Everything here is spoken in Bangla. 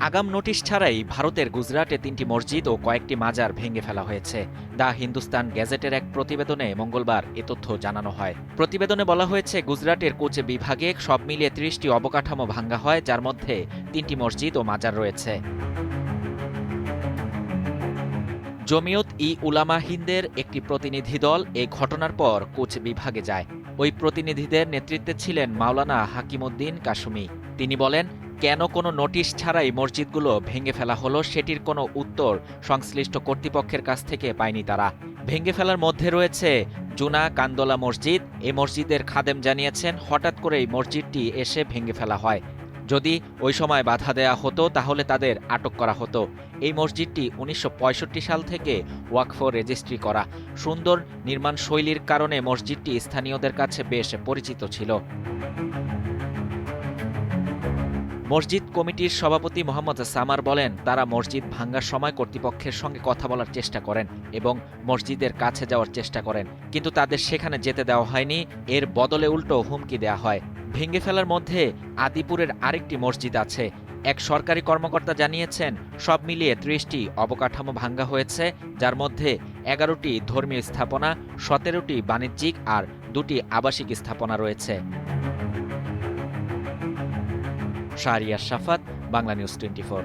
আগাম নোটিশ ছাড়াই ভারতের গুজরাটে ৩টি মসজিদ ও কয়েকটি মাজার ভেঙে ফেলা হয়েছে। দ্য হিন্দুস্তান গ্যাজেটের এক প্রতিবেদনে মঙ্গলবার এ তথ্য জানানো হয়। প্রতিবেদনে বলা হয়েছে, গুজরাটের কোচ বিভাগে সব মিলিয়ে ৩০টি অবকাঠামো ভাঙা হয়, যার মধ্যে ৩টি মসজিদ ও মাজার রয়েছে। জমিয়ত ই উলামা হিন্দের একটি প্রতিনিধি দল এ ঘটনার পর কোচ বিভাগে যায়। ওই প্রতিনিধিদের নেতৃত্বে ছিলেন মাওলানা হাকিমউদ্দিন কাসুমি। তিনি বলেন, কেন কোনো নোটিশ ছাড়াই মসজিদগুলো ভেঙে ফেলা হলো সেটির কোনো উত্তর সংশ্লিষ্ট কর্তৃপক্ষের কাছ থেকে পায়নি তারা। ভেঙে ফেলার মধ্যে রয়েছে জুনা কান্দোলা মসজিদ। এই মসজিদের খাদেম জানিয়েছেন, হঠাৎ করেই মসজিদটি এসে ভেঙে ফেলা হয়। যদি ওই সময় বাধা দেয়া হতো তাহলে তাদের আটক করা হতো। এই মসজিদটি ১৯৬৫ সাল থেকে ওয়াকফ রেজিস্ট্রি করা। সুন্দর নির্মাণ শৈলীর কারণে মসজিদটি স্থানীয়দের কাছে বেশ পরিচিত ছিল। মসজিদ কমিটির সভাপতি মোহাম্মদ সামার বলেন, তারা মসজিদ ভাঙার সময় কর্তৃপক্ষের সঙ্গে কথা বলার চেষ্টা করেন এবং মসজিদের কাছে যাওয়ার চেষ্টা করেন, কিন্তু তাদের সেখানে যেতে দেওয়া হয়নি। এর বদলে উল্টো হুমকি দেওয়া হয়। ভেঙে ফেলার মধ্যে আদিপুরের আরেকটি মসজিদ আছে। এক সরকারি কর্মকর্তা জানিয়েছেন, সব মিলিয়ে ৩০টি অবকাঠামো ভাঙ্গা হয়েছে, যার মধ্যে ১১টি ধর্মীয় স্থাপনা, ১৭টি বাণিজ্যিক আর ২টি আবাসিক স্থাপনা রয়েছে। শাহরিয়ার শাফাত, বাংলা নিউজ 24।